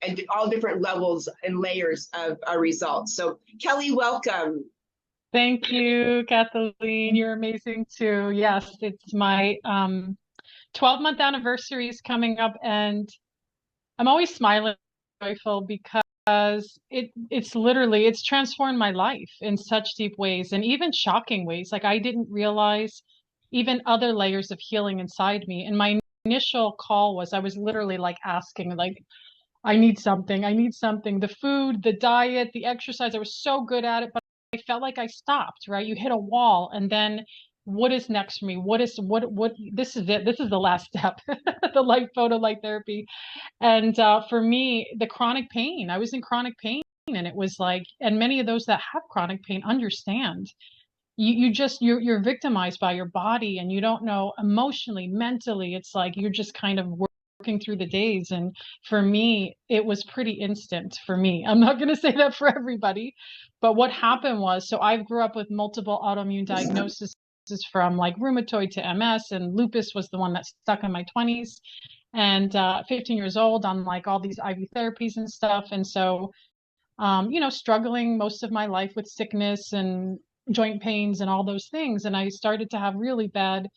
and all different levels and layers of results. So Kelly, welcome. Thank you, Kathleen. You're amazing too. Yes, it's my 12-month anniversary is coming up, and I'm always smiling, joyful because it's transformed my life in such deep ways and even shocking ways. Like I didn't realize even other layers of healing inside me. And my initial call was I was literally like asking, like, I need something. I need something. The food, the diet, the exercise, I was so good at it, but I felt like I stopped, right? You hit a wall, and then what is next for me? What this is it. This is the last step, the light therapy. And for me, the chronic pain, I was in chronic pain, and it was like, and many of those that have chronic pain understand. You're victimized by your body, and you don't know emotionally, mentally. It's like you're just kind of working through the days. And for me, it was pretty instant for me. I'm not going to say that for everybody, but what happened was, so I grew up with multiple autoimmune diagnoses from like rheumatoid to MS, and lupus was the one that stuck in my 20s. And 15 years old on like all these IV therapies and stuff. And so, struggling most of my life with sickness and joint pains and all those things. And I started to have really bad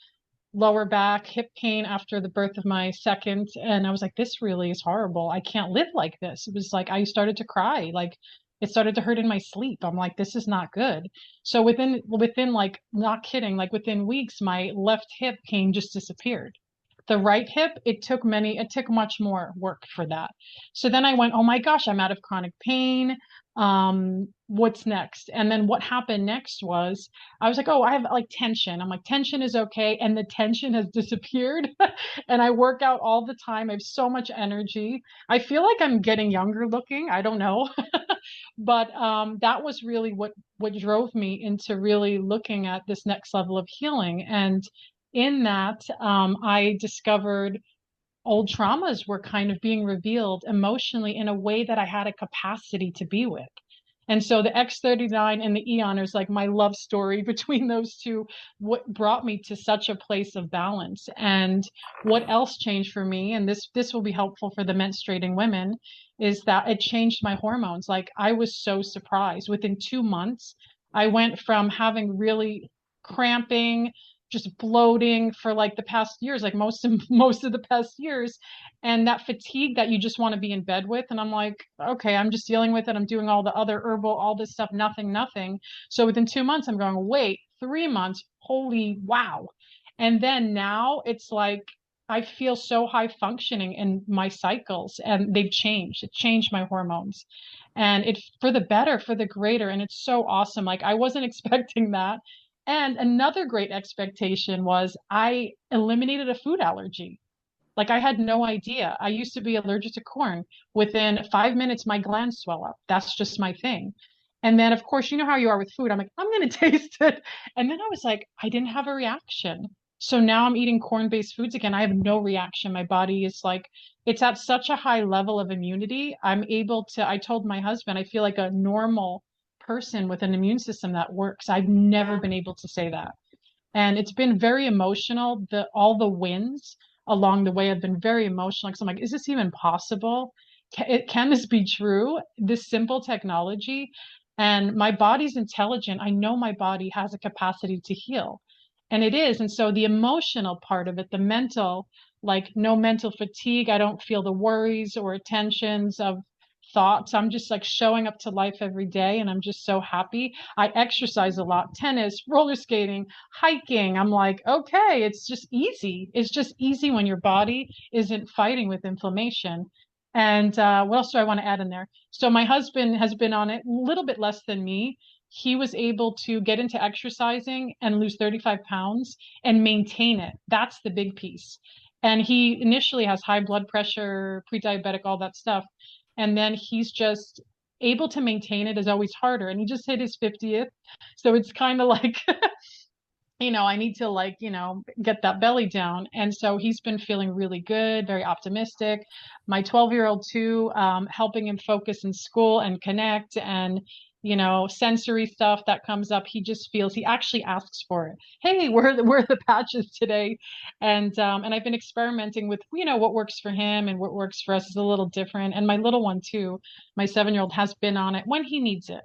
lower back, hip pain after the birth of my second. And I was like, this really is horrible. I can't live like this. It was like, I started to cry. Like it started to hurt in my sleep. I'm like, this is not good. So within like, not kidding, like within weeks, my left hip pain just disappeared. The right hip, it took much more work for that. So then I went, oh my gosh, I'm out of chronic pain. What's next? And then what happened next was I was like, oh, I have like tension. I'm like, tension is okay. And the tension has disappeared. And I work out all the time. I have so much energy. I feel like I'm getting younger looking. I don't know. But that was really what drove me into really looking at this next level of healing. And in that, I discovered old traumas were kind of being revealed emotionally in a way that I had a capacity to be with. And so the X39 and the Eon is like my love story between those two, what brought me to such a place of balance. And what else changed for me, and this will be helpful for the menstruating women, is that it changed my hormones. Like I was so surprised. Within 2 months, I went from having really cramping, just bloating for like the past years, like most of the past years, and that fatigue that you just want to be in bed with. And I'm like, okay, I'm just dealing with it. I'm doing all the other herbal, all this stuff, nothing. So within 2 months, I'm going, wait, 3 months, holy wow. And then now it's like I feel so high functioning in my cycles, and they've changed. It changed my hormones, and it's for the better, for the greater. And it's so awesome. Like I wasn't expecting that. And another great expectation was I eliminated a food allergy. Like I had no idea. I used to be allergic to corn. Within 5 minutes, my glands swell up. That's just my thing. And then, of course, you know how you are with food. I'm like, I'm going to taste it. And then I was like, I didn't have a reaction. So now I'm eating corn-based foods again. I have no reaction. My body is like, it's at such a high level of immunity. I'm able to, I told my husband, I feel like a normal person with an immune system that works. I've never been able to say that. And it's been very emotional. All the wins along the way have been very emotional. Because I'm like, is this even possible? Can this be true? This simple technology. And my body's intelligent. I know my body has a capacity to heal. And it is. And so the emotional part of it, the mental, like no mental fatigue. I don't feel the worries or tensions of thoughts. I'm just like showing up to life every day, and I'm just so happy. I exercise a lot, tennis, roller skating, hiking. I'm like, okay, it's just easy. It's just easy when your body isn't fighting with inflammation. And what else do I want to add in there? So my husband has been on it a little bit less than me. He was able to get into exercising and lose 35 pounds and maintain it. That's the big piece. And he initially has high blood pressure, pre-diabetic, all that stuff. And then he's just able to maintain it is always harder. And he just hit his 50th. So it's kind of like, I need to like, get that belly down. And so he's been feeling really good, very optimistic. My 12-year-old too, helping him focus in school and connect. And sensory stuff that comes up, he just feels, he actually asks for it. Hey, where are the patches today? And I've been experimenting with, what works for him and what works for us is a little different. And my little one too, my 7-year-old has been on it when he needs it.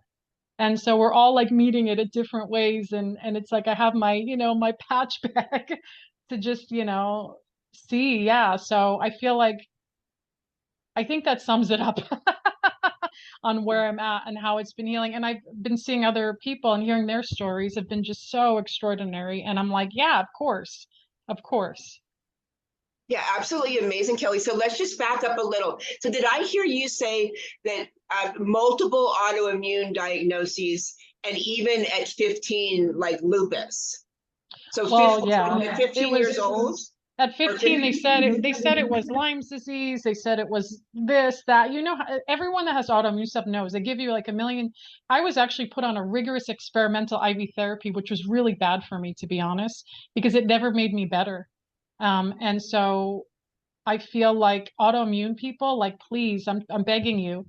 And so we're all like meeting it at different ways. And it's like I have my, my patch bag to just, see. Yeah. So I feel like I think that sums it up on where I'm at and how it's been healing. And I've been seeing other people and hearing their stories have been just so extraordinary. And I'm like, yeah, of course. Of course. Yeah, absolutely amazing, Kelly. So let's just back up a little. So did I hear you say that multiple autoimmune diagnoses and even at 15, like lupus? So Well, 15, yeah, at 15 years old? at 15, they said it was Lyme's disease. They said it was this, that. Everyone that has autoimmune stuff knows. They give you like a million. I was actually put on a rigorous experimental IV therapy, which was really bad for me, to be honest, because it never made me better. And so I feel like autoimmune people, like, please, I'm begging you,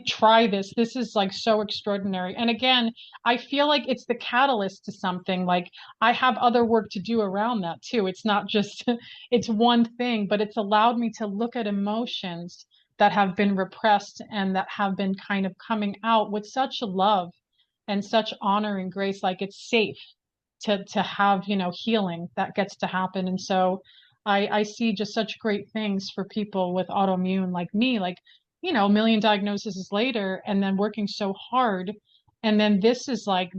try this. This is like so extraordinary. And again, I feel like it's the catalyst to something. Like I have other work to do around that too. It's not just it's one thing, but it's allowed me to look at emotions that have been repressed and that have been kind of coming out with such love and such honor and grace. Like it's safe to have, healing that gets to happen. And so I see just such great things for people with autoimmune like me, like, a million diagnoses later and then working so hard. And then this is, I'm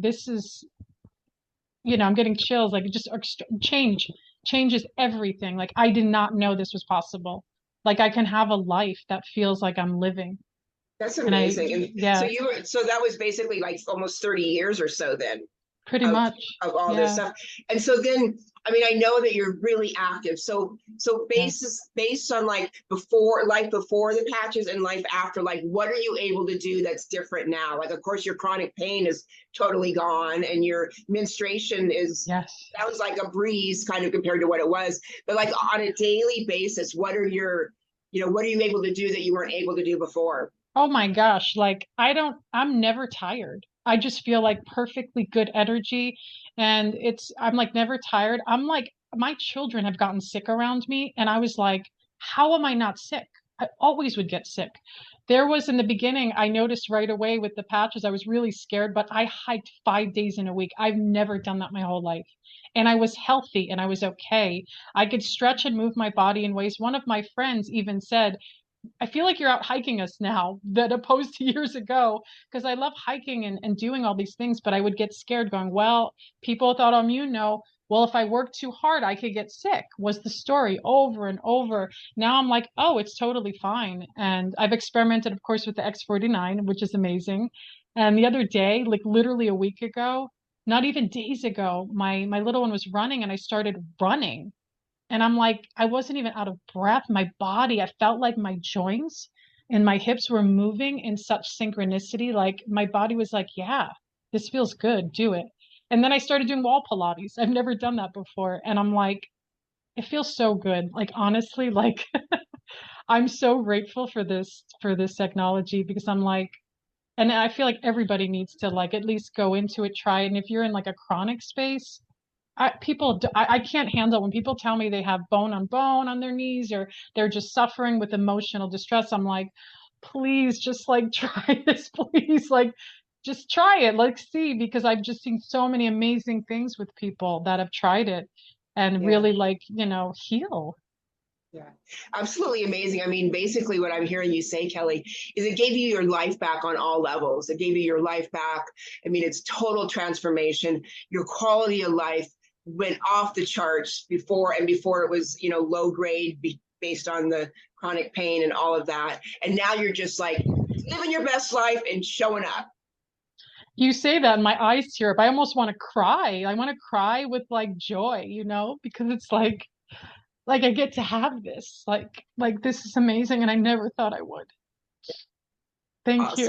getting chills, like it just changes everything. Like I did not know this was possible. Like I can have a life that feels like I'm living. That's And amazing. And so yeah, so that was basically like almost 30 years or so then. pretty of much. of all this Yeah, stuff. And so then, I mean, I know that you're really active. So yeah. based on like before, life before the patches and life after, like what are you able to do that's different now? Like, of course, your chronic pain is totally gone, and your menstruation is Yes. sounds like a breeze kind of compared to what it was. But like on a daily basis, what are what are you able to do that you weren't able to do before? Oh my gosh, like I'm never tired. I just feel like perfectly good energy and I'm like never tired. I'm like my children have gotten sick around me and I was like, how am I not sick? I always would get sick. There was in the beginning, I noticed right away with the patches, I was really scared, but I hiked 5 days in a week. I've never done that my whole life. And I was healthy and I was okay. I could stretch and move my body in ways. One of my friends even said, I feel like you're out hiking us now, that opposed to years ago, because I love hiking and doing all these things, but I would get scared going, well, people with autoimmune know, well, if I work too hard, I could get sick, was the story over and over. Now I'm like, oh, it's totally fine. And I've experimented, of course, with the X49, which is amazing. And the other day, like literally a week ago, not even days ago, my little one was running and I started running. And I'm like, I wasn't even out of breath. My body, I felt like my joints and my hips were moving in such synchronicity. Like my body was like, yeah, this feels good. Do it. And then I started doing wall Pilates. I've never done that before. And I'm like, it feels so good. Like honestly, like I'm so grateful for this technology because I'm like, and I feel like everybody needs to like at least go into it, try it. And if you're in like a chronic space, I can't handle when people tell me they have bone on bone on their knees or they're just suffering with emotional distress. I'm like, please just like try this, please. Like just try it, like see, because I've just seen so many amazing things with people that have tried it and Yeah. really like, heal. Yeah, absolutely amazing. I mean, basically, what I'm hearing you say, Kelly, is it gave you your life back on all levels. It gave you your life back. I mean, it's total transformation. Your quality of life went off the charts before, and before it was, low grade based on the chronic pain and all of that. And now you're just like living your best life and showing up. You say that and my eyes tear up. I almost want to cry. I want to cry with like joy, because it's like I get to have this. Like this is amazing and I never thought I would. Thank you. Awesome.